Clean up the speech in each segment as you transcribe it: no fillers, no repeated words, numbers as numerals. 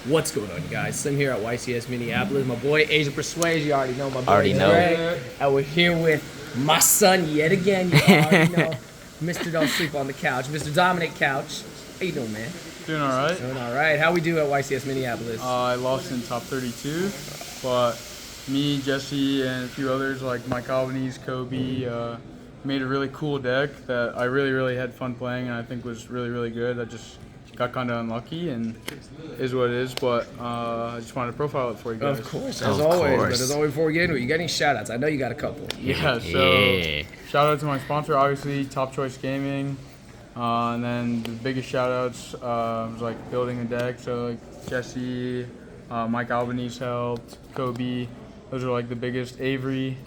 What's going on, guys? Sim here at YCS Minneapolis. My boy Asia Persuade, you already know my boy. Already know. Greg. And we're here with my son yet again. You already know. Mr. Don't Sleep on the Couch. Mr. Dominic Couch. How you doing, man? Doing all right. Doing all right. How we do at YCS Minneapolis? I lost in top 32, but me, Jesse, and a few others like Mike Albanese, Kobe, made a really cool deck that I really had fun playing, and I think was really good. I just got kind of unlucky, and is what it is. But I just wanted to profile it for you guys. Of course, as always. But as always, before we get into it, you got any shout-outs? I know you got a couple. Yeah. So shout out to my sponsor, obviously, Top Choice Gaming. And then the biggest shout-outs was like building a deck. So like Jesse, Mike Albanese helped, Kobe. Those are like the biggest. Avery.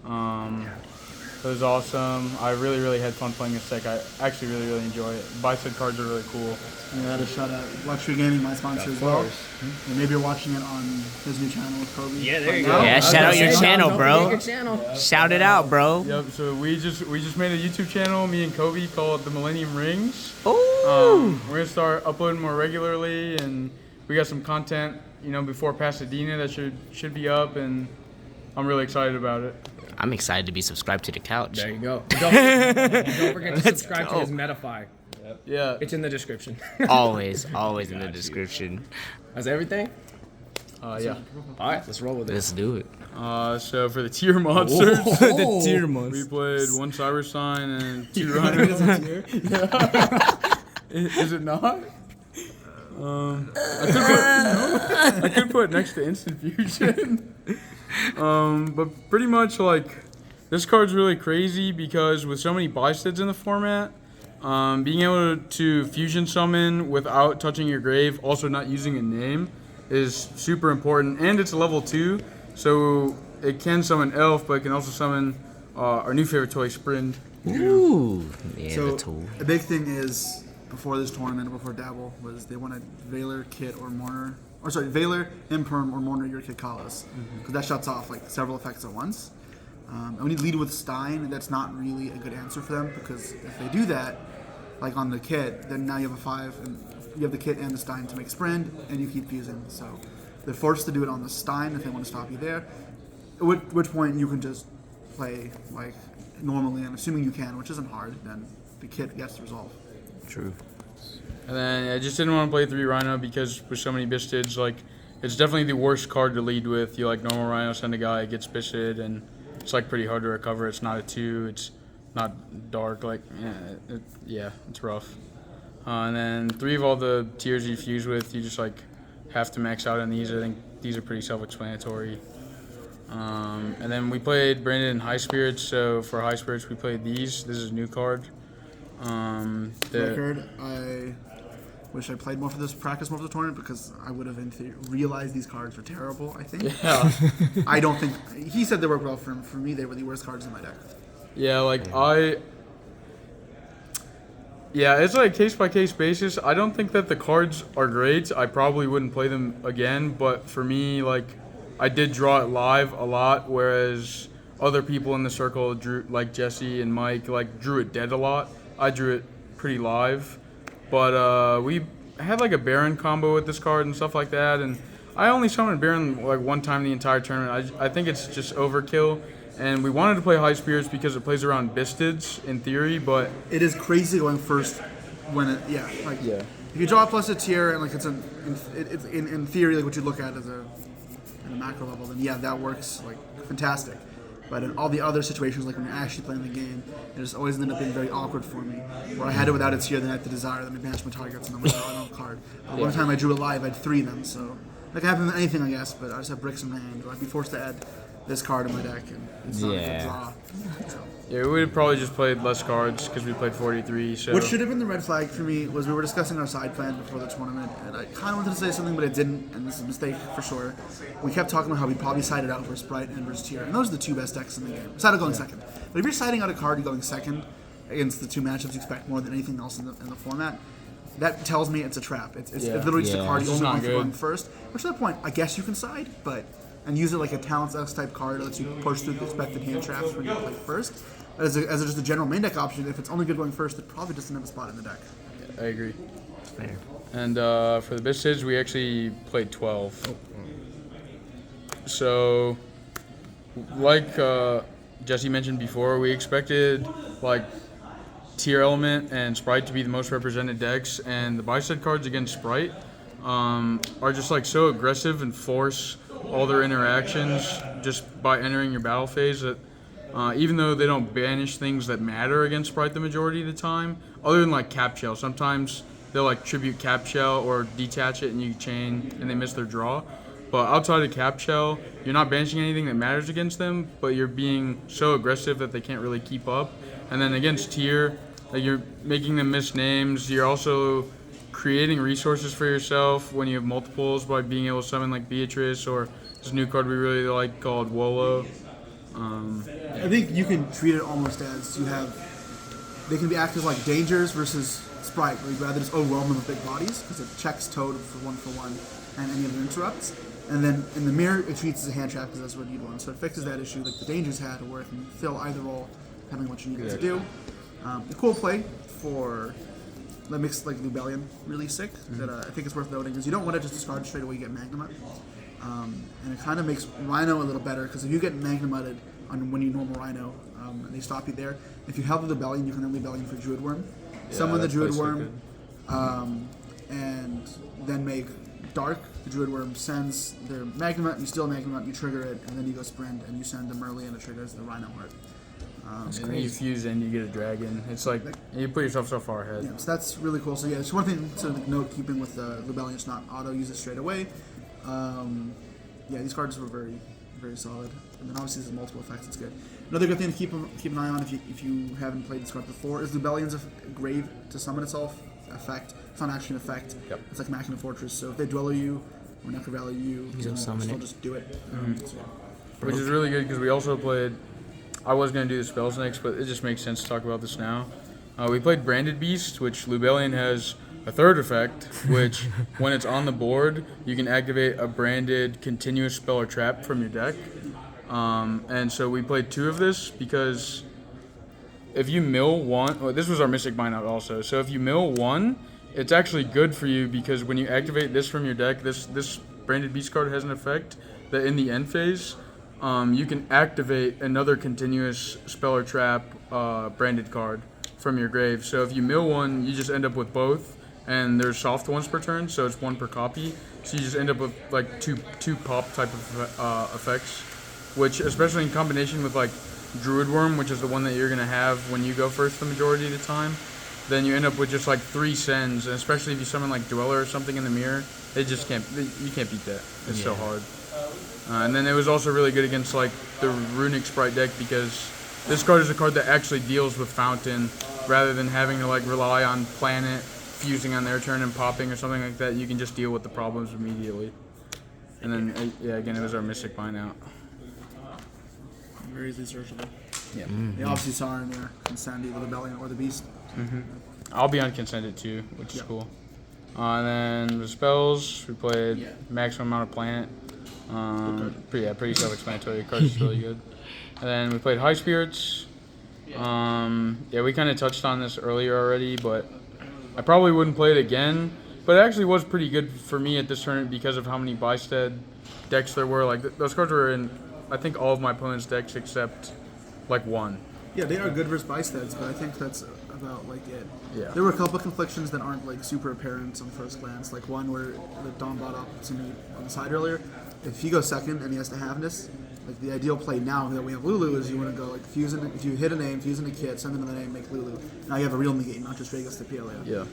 It was awesome. I really had fun playing this deck. I actually really enjoy it. Bicep cards are really cool. Yeah, to shout out Luxury Gaming, my sponsor as well. And maybe you're watching it on his new channel with Kobe. Yeah, there you go. Yeah, shout out your channel, bro. Your channel. Shout it out, bro. Yep. So we just made a YouTube channel, me and Kobe, called the Millennium Rings. Ooh. We're gonna start uploading more regularly, and we got some content, before Pasadena that should be up, and I'm really excited about it. I'm excited to be subscribed to the couch. There you go. Don't forget to subscribe to his Metafy. Yeah. It's in the description. Always in the description. That's everything? Yeah. All right, let's roll with it. Let's do it. So for the tier monsters, The tier we monsters. played one Cyber Sign and two Rhinos. Is it not? I could put next to Instant Fusion. But pretty much like this card's really crazy because with so many Bystids in the format, being able to fusion summon without touching your grave, also not using a name, is super important. And it's a level 2, so it can summon Elf, but it can also summon our new favorite toy, Sprint. Ooh. Yeah, So the tool. the big thing is, before this tournament, before Dabble, was they wanted Valor, Kit, or Mourner. Or sorry, Valor, Imperm, or Mourner your Kit Kalos. Because that shuts off like several effects at once. And when you lead with Stein, that's not really a good answer for them, because if they do that, like on the Kit, then now you have a 5, and you have the Kit and the Stein to make Sprint, and you keep fusing. So they're forced to do it on the Stein if they want to stop you there. At which point you can just play like normally, and assuming you can, which isn't hard, then the Kit gets to resolve. True. And then I just didn't want to play 3 Rhino because with so many Bistids, like it's definitely the worst card to lead with. You like normal Rhino, send a guy, gets Bisted, and it's like pretty hard to recover. It's not a 2, it's not dark, like it's rough. And then 3 of all the tiers you fuse with, you just like have to max out on these. I think these are pretty self-explanatory. And then we played Brandon in High Spirits, so for High Spirits we played these. This is a new card. Record, I wish I played more for this, practice more for the tournament, because I would have in theory realized these cards were terrible, I think. Yeah. I don't think, he said they work well for him. For me, they were the worst cards in my deck. Yeah, it's like case-by-case basis. I don't think that the cards are great. I probably wouldn't play them again, but for me, like, I did draw it live a lot, whereas other people in the circle drew, like Jesse and Mike, like drew it dead a lot. I drew it pretty live, but we had like a Baron combo with this card and stuff like that, and I only summoned Baron like one time the entire tournament. I think it's just overkill, and we wanted to play High Spirits because it plays around Bistids in theory, but It is crazy going first when it, if you draw plus a tier and like it's in theory like what you look at as in a macro level, then yeah, that works like fantastic. But in all the other situations, like when you're actually playing the game, it just always ended up being very awkward for me. Where I had it without a tier, then I had to desire them, advance my targets, and I'm like, oh, I don't have a card. But one time I drew it live, I had 3 of them, so that can happen with anything, I guess. But I just have bricks in my hand, or I'd be forced to add this card in my deck, and it's not a good draw. So. yeah, we would have probably just played less cards because we played 43. So What should have been the red flag for me was we were discussing our side plan before the tournament, and I kind of wanted to say something, but I didn't, and this is a mistake for sure. We kept talking about how we probably sided out for Sprite and versus Tier, and those are the 2 best decks in the game. Besides going second. But if you're siding out a card going second against the 2 matchups you expect more than anything else in the format, that tells me it's a trap. It's literally just a card you only want for going first. Which at that point, I guess you can side, and use it like a Talents X type card that lets you push through the expected hand traps when you play first. As just a general main deck option, if it's only good going first, it probably doesn't have a spot in the deck. I agree. Fair. And for the Bystials, we actually played 12. So, like Jesse mentioned before, we expected like Tearlaments and Sprite to be the most represented decks, and the Bystial cards against Sprite are just like so aggressive and force all their interactions just by entering your battle phase that even though they don't banish things that matter against Sprite the majority of the time, other than like Cap Shell, sometimes they'll like tribute Cap Shell or detach it and you chain and they miss their draw. But outside of Cap Shell, you're not banishing anything that matters against them, but you're being so aggressive that they can't really keep up. And then against Tier, like you're making them miss names. You're also creating resources for yourself when you have multiples by being able to summon like Beatrice or this new card we really like called Wolo. I think you can treat it almost as you have. They can be acted as like dangers versus Sprite, where you'd rather just overwhelm them with big bodies because it checks Toad for one, and any of the interrupts. And then in the mirror, it treats as a hand trap because that's what you'd want. So it fixes that issue like the dangers had, where it can fill either role depending on what you need it to do. A cool play for that makes like Rebellion really sick. That I think is worth noting is you don't want to just discard straight away. You get Magnamut. And it kind of makes Rhino a little better because if you get Magnamutted on when you normal Rhino and they stop you there, if you have the Rebellion, you can then Rebellion for Druid Worm. Summon the Druid Worm, and then make Dark. The Druid Worm sends their Magnamut, you steal Magnamut, you trigger it, and then you go Sprint and you send the Merly and it triggers the Rhino-Heart. And then you fuse and you get a dragon. It's like you put yourself so far ahead. Yeah, so that's really cool. So yeah, just one thing to note, keeping with the Rebellion, it's not auto use it straight away. Yeah, these cards were very, very solid. And then obviously there's multiple effects. It's good. Another good thing to keep an eye on if you haven't played this card before is Rebellion's grave to summon itself effect. It's not actually an effect. Yep. It's like Machina Fortress. So if they duel you or Necro you, You'll summon still it. just do it. Which is really good because we also played. I was going to do the spells next, but it just makes sense to talk about this now. We played Branded Beast, which Rebellion has a third effect, which when it's on the board, you can activate a branded continuous spell or trap from your deck. And so we played 2 of this because if you mill 1, well, this was our Mystic Mine out also. So if you mill 1, it's actually good for you because when you activate this from your deck, this Branded Beast card has an effect that in the end phase, you can activate another continuous spell or trap branded card from your grave. So if you mill 1, you just end up with both, and there's soft ones per turn, so it's 1 per copy. So you just end up with like two pop type of effects, which especially in combination with like Druid Worm, which is the one that you're gonna have when you go first the majority of the time, then you end up with just like 3 sends, and especially if you summon like Dweller or something in the mirror, you can't beat that. It's so hard. And then it was also really good against like the Runic Sprite deck because this card is a card that actually deals with Fountain rather than having to like rely on Planet fusing on their turn and popping or something like that. You can just deal with the problems immediately. And then again, it was our Mystic Mine out. Very easily searchable. Yeah. They obviously saw in there Insanity, the Rebellion, or the Beast. I'll be on Consented too, which is cool. And then the spells, we played maximum amount of Planet. Pretty self-explanatory. Card is really good. And then we played High Spirits. We kind of touched on this earlier already, but I probably wouldn't play it again. But it actually was pretty good for me at this tournament because of how many Bystial decks there were. Like those cards were in, I think, all of my opponent's decks except like 1. Yeah, they are good versus Bystials, but I think that's about like it. Yeah. There were a couple conflictions that aren't like super apparent on first glance. Like one where that Dom brought up to me on the side earlier. If he goes second and he has to have this, like the ideal play now that we have Lulu is you want to go like fuse in, if you hit a name, fuse in a kit, send another name, make Lulu. Now you have a real negate, not just Vegas to PLA. Yeah.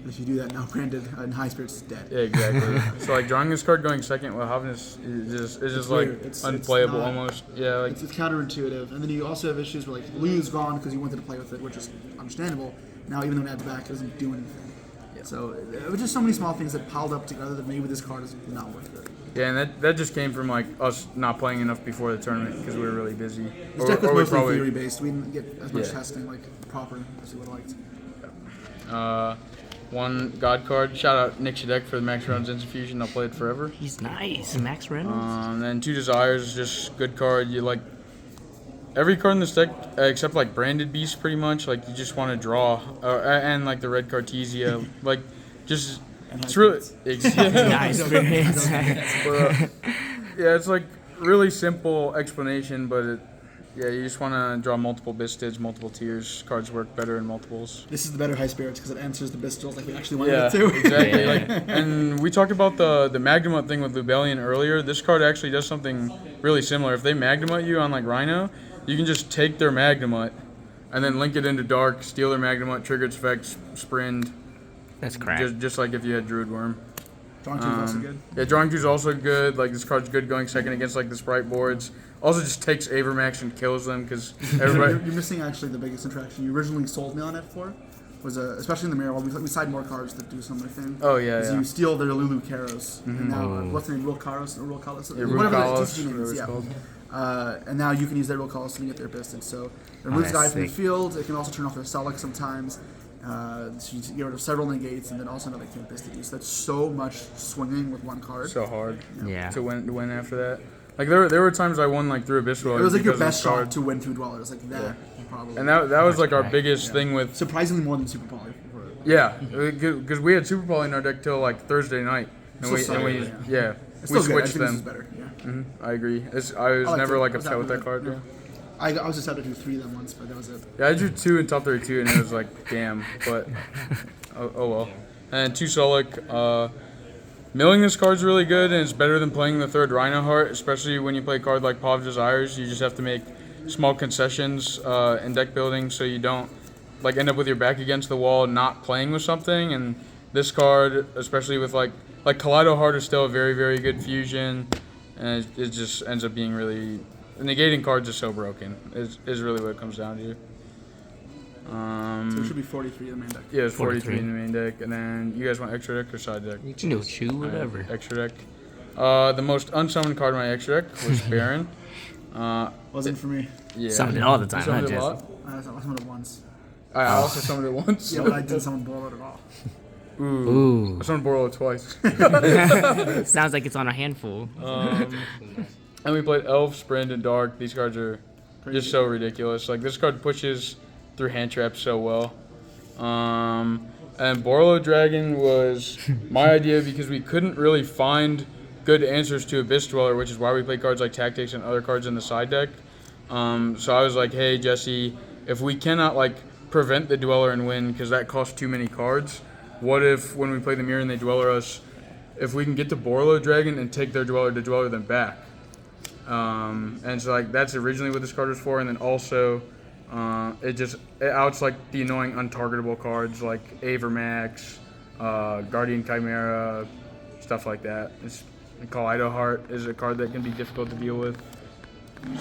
If you do that now, Branded and High Spirits is dead. Yeah, exactly. So like drawing this card going second while having this is just like weird. It's unplayable not- almost. Yeah, like It's counterintuitive, and then you also have issues where like Lulu's gone because you wanted to play with it, which is understandable. Now even though it adds back, it doesn't do anything. So it was just so many small things that piled up together that maybe this card is not worth it. yeah, and that just came from like us not playing enough before the tournament because we were really busy. This deck was we mostly probably- theory based. We didn't get as much Yeah. testing like proper as we would have liked. One God card. Shout out Nick Shadek for the Max Rounds Infusion. I'll play it forever. He's nice. Max Reynolds. Then Two Desires, just good card. You like every card in this deck except like Branded Beast, pretty much. Like you just want to draw, and like the red Cartesia, like just And It's really High spirits. yeah, it's like really simple explanation, but you just want to draw multiple Bistids, multiple tiers. Cards work better in multiples. This is the better high spirits because it answers the Bystials like we actually wanted Yeah, it to. exactly. Yeah. Like, and we talked about the Magnamut thing with Rebellion earlier. This card actually does something really similar. If they Magnamut you on like Rhino, you can just take their Magnamut and then link it into Dark, steal their Magnamut, trigger its effects, sprint. That's crack. Just like if you had Druid Worm. Drawing 2 is also good. Yeah, drawing 2 is also good. Like this card's good going second against like the Sprite boards. Also just takes Avermax and kills them because everybody. You're missing actually the biggest interaction you originally sold me on it for. Was especially in the mirror, we side more cards that do similar thing. Oh, yeah, is yeah. you steal their Lulu Karos, and now what's the name? Real Karos or Real Kalos? Yeah, Whatever Rukalos, the TCG name whatever is, it's yeah. called. And now you can use their Real Kalos to get their Bisted. So it removes that's guys from the sick. field. It can also turn off their Select sometimes. So you get rid of several negates, and then also another can't Bisted use. That's so much swinging with one card. So hard. Yeah. To win after that. Like there were times I won like through a Bystial. It was like your because of best this card. shot to win 2 Dwellers, like that probably. And that was like our correct. biggest thing with. surprisingly more than Super Poly. Yeah, because we had Super Poly in our deck till like Thursday night. And Still we solid, yeah. we It's still good. I switched think this is them. better. Yeah. I agree. I was like never it. like I was upset with happy that card. with Yeah. I was just had to do 3 of them once, but that was it. Yeah, I drew 2 in top 32, and it was like, damn. But oh well. And 2 Solic. Milling this card's really good, and it's better than playing the 3rd Rhino-Heart, especially when you play a card like Paw of Desires. You just have to make small concessions in deck building so you don't like end up with your back against the wall not playing with something. And this card, especially with like Kaleido-Heart is still a very, very good fusion, and it just ends up being really... Negating cards is so broken, is really what it comes down to. So it should be 43 in the main deck. Yeah, it's 43 43. in the main deck, and then you guys want extra deck or side deck? You can do chew, whatever. Extra deck. The most unsummoned card in my extra deck was Baron. Wasn't for me. Yeah. Summoned it all the You time, summoned not it a just. lot? I summoned it once. I also summoned it once. Yeah, but I didn't summon Boiler at all. Ooh. I summoned Borlo twice. Sounds like it's on a handful. And we played Elf, Sprint, and Dark. These cards are just so ridiculous. Like, this card pushes through hand traps so well. And Borlo Dragon was my idea because we couldn't really find good answers to Abyss Dweller, which is why we play cards like Tactics and other cards in the side deck. So I was like, hey, Jesse, if we cannot, like, prevent the Dweller and win because that costs too many cards, what if when we play the Mirror and they Dweller us, if we can get to Borlo Dragon and take their Dweller to Dweller them back? And so like that's originally what this card was for, and then also it outs like the annoying untargetable cards like Avermax, Guardian Chimera, stuff like that. Kaleido-Heart is a card that can be difficult to deal with.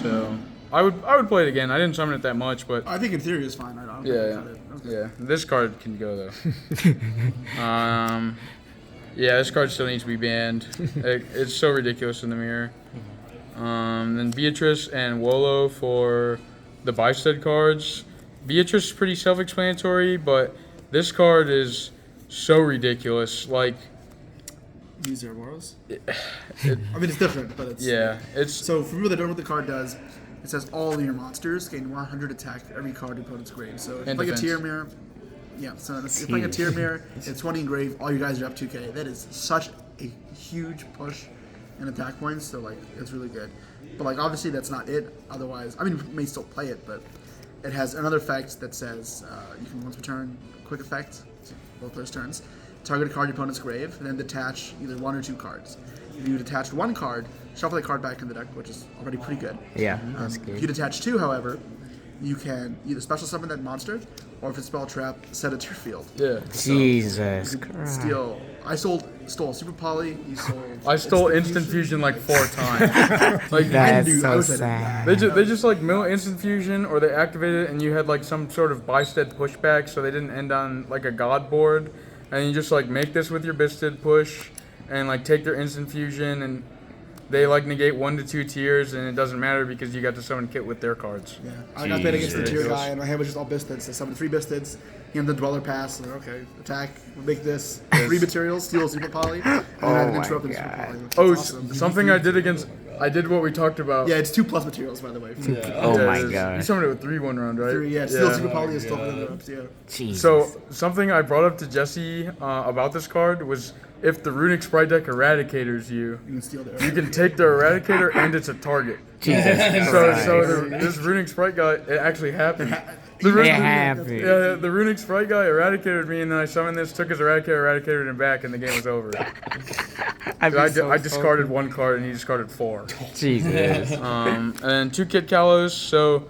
So I would play it again. I didn't summon it that much, but I think in theory it's fine. I don't think I cut it. That was good. yeah, this card can go though. Yeah, this card still needs to be banned. It's so ridiculous in the mirror. Then Beatrice and Wolo for the Bysted cards. Beatrice is pretty self-explanatory, but this card is so ridiculous. Like, Use their Boros. I mean, it's different, but it's it's So for people that don't know what the card does, it says all of your monsters gain 100 attack for every card in opponent's grave. So if And like a defense. tier mirror, yeah. So if like a tier mirror, it's 20 in grave. All you guys are up 2k. That is such a huge push in attack points. So like it's really good. But like obviously that's not it. Otherwise, I mean, you may still play it, but it has another effect that says you can once per turn, quick effect, both players' turns, target a card in your opponent's grave, and then detach either 1 or 2 cards. If you detach 1 card, shuffle that card back in the deck, which is already pretty good. Yeah, that's If you good. detach 2, however, you can either special summon that monster, or if it's spell trap, set it to your field. yeah. Jesus You can Christ. steal. I stole Super Poly. You sold. I stole Instant Fusion like 4 times. Like That's I so wish I did sad. they just like mill Instant Fusion, or they activate it, and you had like some sort of Bysted pushback, so they didn't end on like a God board, and you just like make this with your Bisted push, and like take their Instant Fusion, and they like negate 1 to 2 tiers, and it doesn't matter because you got to summon kit with their cards. Yeah, I got played against the tier Jesus. guy, and my hand was just all Bistids. I summoned 3 Bistids. He had the Dweller pass. So okay, attack. We'll make this 3 materials, steal Super Poly, and then I have an my interrupt in God. Super Poly. Which Oh, is awesome. something I did against I did what we talked about. Yeah, it's 2+ materials, by the way. Oh Yeah, my You god. summoned it with 3 1-round, right? 3, yeah. Still Super Poly is still up, yeah. Jesus. So something I brought up to Jesse about this card was if the Runic Sprite deck Eradicators you, You can steal there. you can take the Eradicator and it's a target. Jesus So Christ. this Runic Sprite guy, it actually happened. It happened. Yeah, the Runic Sprite guy Eradicated me, and then I summoned this, took his Eradicated him back, and the game was over. I discarded 1 card, and he discarded 4. Jesus. And then 2 Kit Kalos, so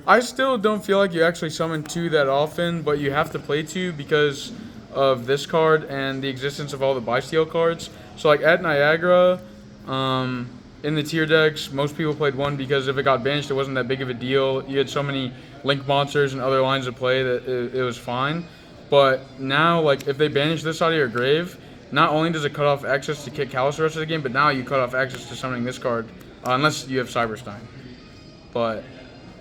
I still don't feel like you actually summon 2 that often, but you have to play 2 because of this card and the existence of all the Bystial cards. So like at Niagara, in the tier decks, most people played 1 because if it got banished, it wasn't that big of a deal. You had so many Link monsters and other lines of play that it was fine. But now, like, if they banish this out of your grave, not only does it cut off access to Kit Kalos the rest of the game, but now you cut off access to summoning this card, unless you have Cyberstein. But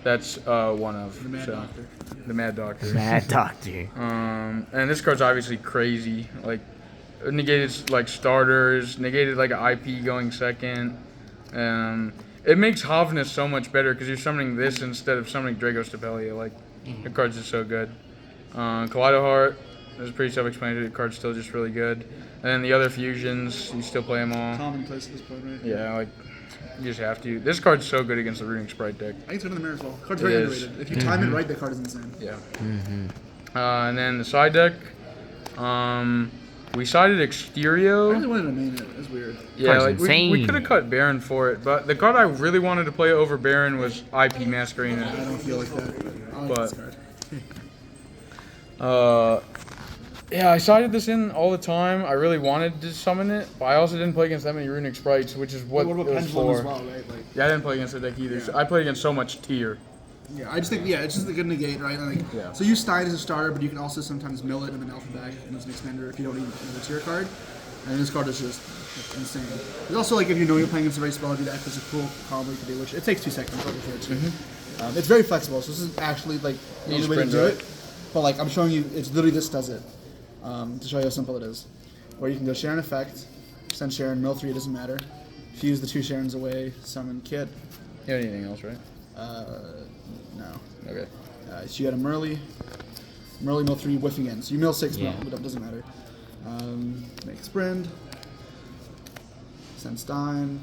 that's one of. The Mad Doctor. The Mad Doctor. Mad Doctor. And this card's obviously crazy. Like, negated like starters, negated like an IP going second. It makes Havna so much better because you're summoning this instead of summoning Drago Stapelia. Like, the card's just so good. Kaleido-Heart is pretty self-explanatory. The card's still just really good. And then the other fusions, you still play them all. Common place at this point, right? Yeah, like, you just have to. This card's so good against the Runic Sprite deck. I think it's good in the mirror as well. Card's It very is. underrated. If you time it right, the card is insane. Yeah. And then the side deck, we sided I Exterio. really wanted to main it. It's weird. Yeah, Card's like we insane. could have cut Baron for it, but the card I really wanted to play over Baron was IP Masquerena. I don't feel like that, but I like this card. Yeah, I sided this in all the time. I really wanted to summon it, but I also didn't play against that many Runic Sprites, which is what What it about was Pendulum for. as well, right? Like, Yeah, I didn't play against the deck either. So I played against so much tier. yeah, I just think, it's just a good negate, right? Like, Yeah. So use Stein as a starter, but you can also sometimes mill it and then alpha back and as an extender if you don't need another tier card. And this card is just insane. There's also, like, if you know you're playing against a very spell-heavy deck, there's a cool combo you can do, which it takes 2 seconds over here, too. It's very flexible, so this is actually, like, the You only just way to print, do right? it. But, like, I'm showing you, it's literally this does it, to show you how simple it is. Where you can go Sharon Effect, send Sharon, mill 3, it doesn't matter. Fuse the 2 Sharons away, summon Kit. You don't need anything else, right? No. Okay. So you got a Merly mill 3, whiffing in. So you mill 6, Yeah. but it doesn't matter. Make Sprint. Send Stein.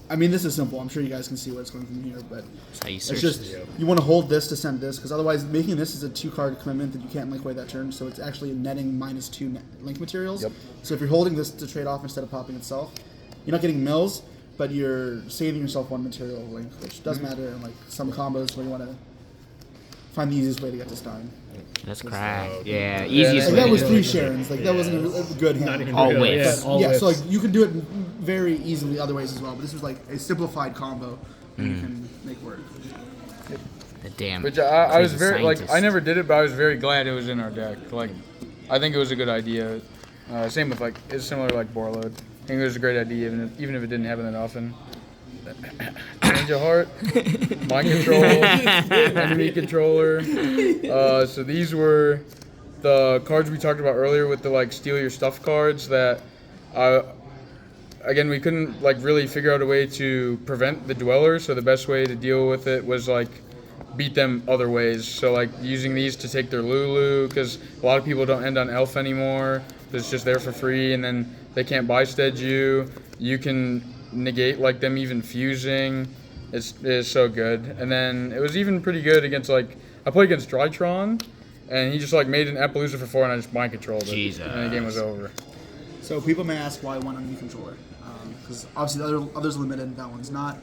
I mean, this is simple. I'm sure you guys can see where it's going from here, but That's how you it's search just this. you want to hold this to send this, because otherwise making this is a 2-card commitment that you can't link away that turn. So it's actually netting -2 link materials. Yep. So if you're holding this to trade off instead of popping itself, you're not getting mills, but you're saving yourself 1 material link, which does matter in like some combos where you want to find the easiest way to get to Stein. That's crack. Yeah, easiest Like way that to was do 3 it. Sharons. Like that wasn't a good hand. Not even All really, whiffs. all Yeah, so like whiffs. you can do it very easily other ways as well, but this was like a simplified combo that you can make work. The damn. Which I was crazy very like scientist. I never did it, but I was very glad it was in our deck. Like, I think it was a good idea. Same with like it's similar to like Borload. I think it was a great idea, even if it didn't happen that often. Yugioh, mind control, enemy controller. So these were the cards we talked about earlier with the like steal your stuff cards that. Again, we couldn't like really figure out a way to prevent the Dweller, so the best way to deal with it was like beat them other ways. So like using these to take their Lulu, because a lot of people don't end on Elf anymore. It's just there for free, and then they can't buy-stead you. You can negate like them even fusing. It's so good. And then it was even pretty good against like I played against Drytron, and he just like made an Appaloosa for 4, and I just mind controlled it, Jesus. and the game was over. So people may ask why one enemy controller, because obviously the others are limited, that one's not.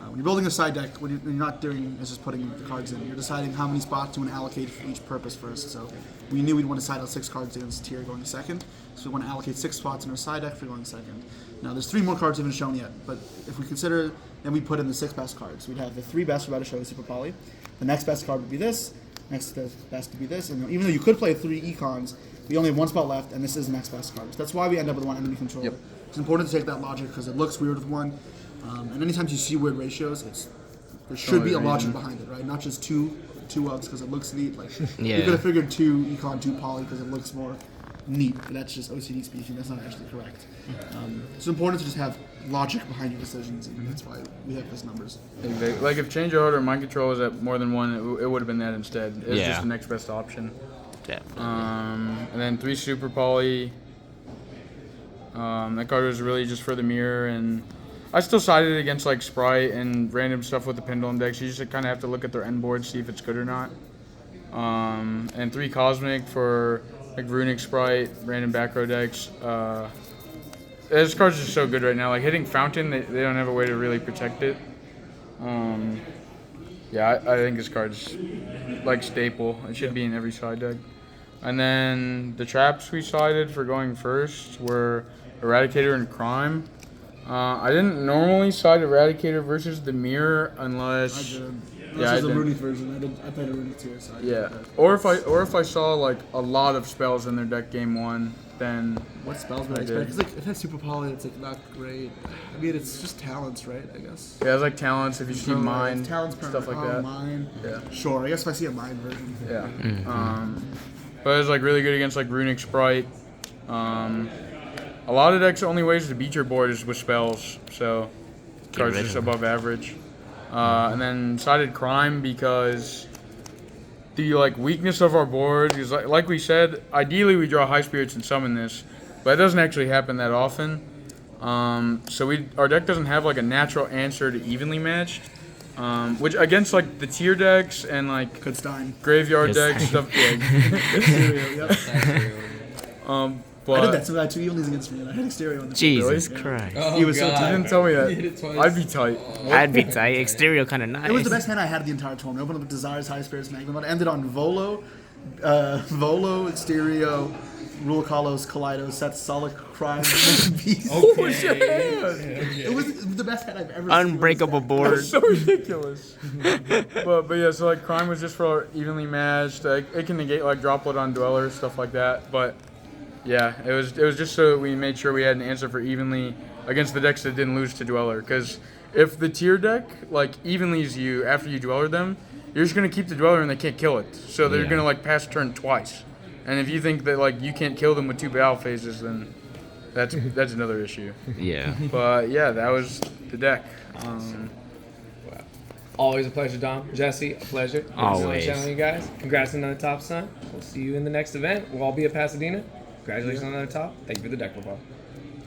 When you're building a side deck, what you're not doing is just putting the cards in. You're deciding how many spots you want to allocate for each purpose first. So we knew we'd want to side out 6 cards against tier going second, so we want to allocate 6 spots in our side deck for going second. Now there's 3 more cards we haven't shown yet, but if we consider, then we put in the 6 best cards. We'd have the 3 best we're about to show, Super Poly. The next best card would be this. Next best would be this. And even though you could play 3 econs, we only have 1 spot left, and this is the next best card. So that's why we end up with 1 enemy controller. Yep. It's important to take that logic because it looks weird with 1. And anytime you see weird ratios, there should be a logic behind it, right? Not just two ups because it looks neat. Like Yeah. you could have figured 2 econ, 2 poly because it looks more neat, but that's just OCD speaking. That's not actually correct. It's important to just have logic behind your decisions, and that's why we have those numbers. Like if Change of Heart or Mind Control was at more than one, it would have been that instead. It was Yeah. just the next best option. Definitely. And then 3 Super Poly. That card was really just for the mirror, and I still sided against like Sprite and random stuff with the Pendulum decks. You just kind of have to look at their end board, see if it's good or not. And 3 Cosmic for like Runic Sprite, random back row decks. This card's just so good right now. Like hitting Fountain, they don't have a way to really protect it. Yeah, I think this card's like staple. It should be in every side deck. And then the traps we sided for going first were Eradicator and Crime. I didn't normally side Eradicator versus the Mirror unless. I did. This Yeah, is I a did. Runic version. I played a Runic too. So I did Yeah, that. or if I saw like a lot of spells in their deck game 1, then What spells would I I expect? did. Because like, if it's Super Poly, it's like not great. I mean, it's just talents, right? I guess. yeah, it's like talents if you see mine, talents, stuff like that. Mine. Yeah. Sure. I guess if I see a mine version. Yeah. But it was like really good against like Runic Sprite. A lot of decks' only ways to beat your board is with spells, so cards rid just of above average. And then sided Crime because the like weakness of our board is like we said, ideally we draw High Spirits and summon this, but it doesn't actually happen that often. So our deck doesn't have like a natural answer to evenly matched, which against like the tier decks and like Good Stein. graveyard Yes. decks stuff. Yeah. Yep. But I did that. So I had 2 evilings against me, and I had Exterior on the Jesus field. Christ. Oh, He was so God. you didn't tell me You hit it that. twice. I'd be tight. I'd be tight. Exterior kind of nice. It was the best hand I had the entire tournament. I opened up with Desires, High Spirits, Magma. But I ended on Volo, Exterio, Rule Kalos, Kaleido, Set, Solid, Crime, Beast. What was your hand? It was the best hand I've ever seen. Unbreakable board. So ridiculous. but yeah, so like Crime was just for evenly matched. Like, it can negate like Droplet on Dweller, stuff like that. But yeah, it was just so that we made sure we had an answer for evenly against the decks that didn't lose to Dweller. Because if the tier deck like evenlies you after you Dweller them, you're just gonna keep the Dweller and they can't kill it. So they're Yeah. gonna like pass turn twice. And if you think that like you can't kill them with 2 battle phases, then that's another issue. Yeah. But yeah, that was the deck. Always a pleasure, Dom. Jesse, a pleasure. Thanks so much, Always. channel, you guys. Congrats on another top, son. We'll see you in the next event. We'll all be at Pasadena. Congratulations on another top. Thank you for the deck report.